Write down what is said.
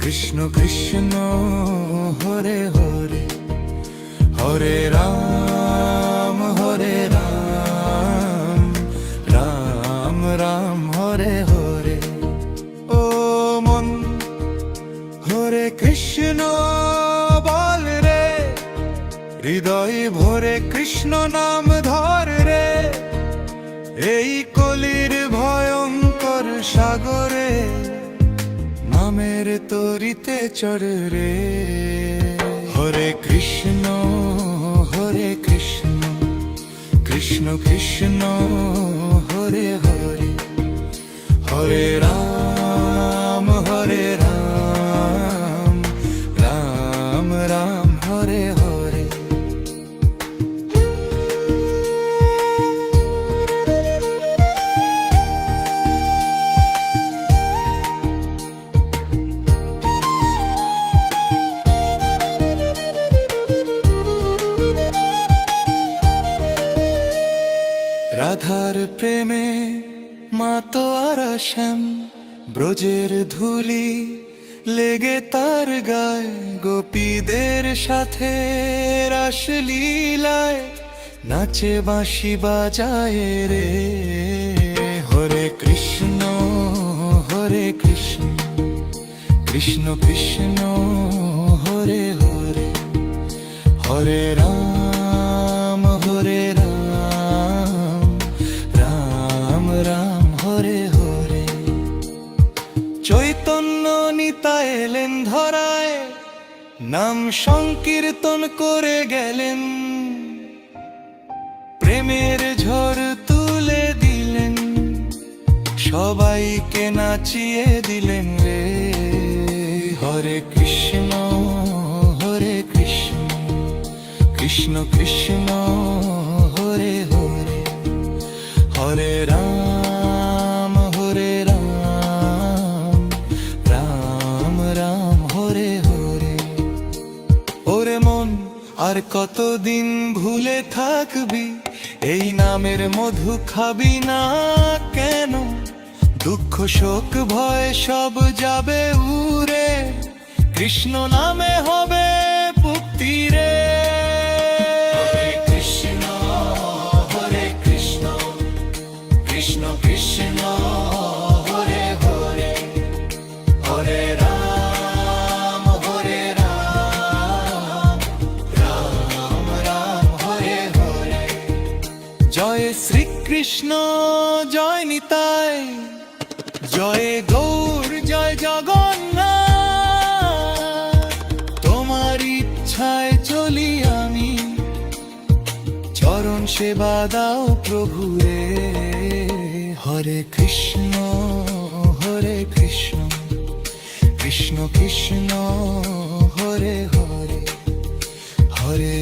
কৃষ্ণ কৃষ্ণ হরে হরে, হরে রাম রাম রাম হরে হরে। ও মন হরে কৃষ্ণ বল রে, হৃদয় ভরে কৃষ্ণ নাম ধর রে। এই কলির ভয়ঙ্কর সাগরে নামের তরিতে চড় রে। হরে কৃষ্ণ কৃষ্ণ কৃষ্ণ হরে হরে, হরে রাম রাম রাম হরে হরে। রাধার প্রেমে মাতোয়ারা শ্যাম, ব্রজের ধুলি লেগে তার গায়। গোপীদের সাথে রাসলীলায় নাচে বাঁশি বাজায় রে। হরে কৃষ্ণ কৃষ্ণ কৃষ্ণ হরে হরে, হরে রাম রাম হরে হরে। চৈতন্য নিতাই এলেন ধরায়, নাম সংকীর্তন করে গেলেন। প্রেমের ঝড় তুলে দিলেন, সবাইকে নাচিয়ে দিলেন রে। হরে কৃষ্ণ কৃষ্ণ কৃষ্ণ হরে হরে, হরে রাম রাম রাম হরে হরে। ওরে মন আর কতদিন ভুলে থাকবি, এই নামের মধু খাবি না কেন? দুঃখ শোক ভয় সব যাবে উড়ে, কৃষ্ণ নামে হবে মুক্তি রে। কৃষ্ণ কৃষ্ণ হরে হরে, হরে রাম রাম রাম হরে হরে। জয় শ্রীকৃষ্ণ জয় নিতাই, জয় গৌর জয় জগন্নাথ। তোমার ইচ্ছায় চলি আমি, চরণ সেবা দাও প্রভু রে। হরে কৃষ্ণ কৃষ্ণ কৃষ্ণ হরে হরে, হরে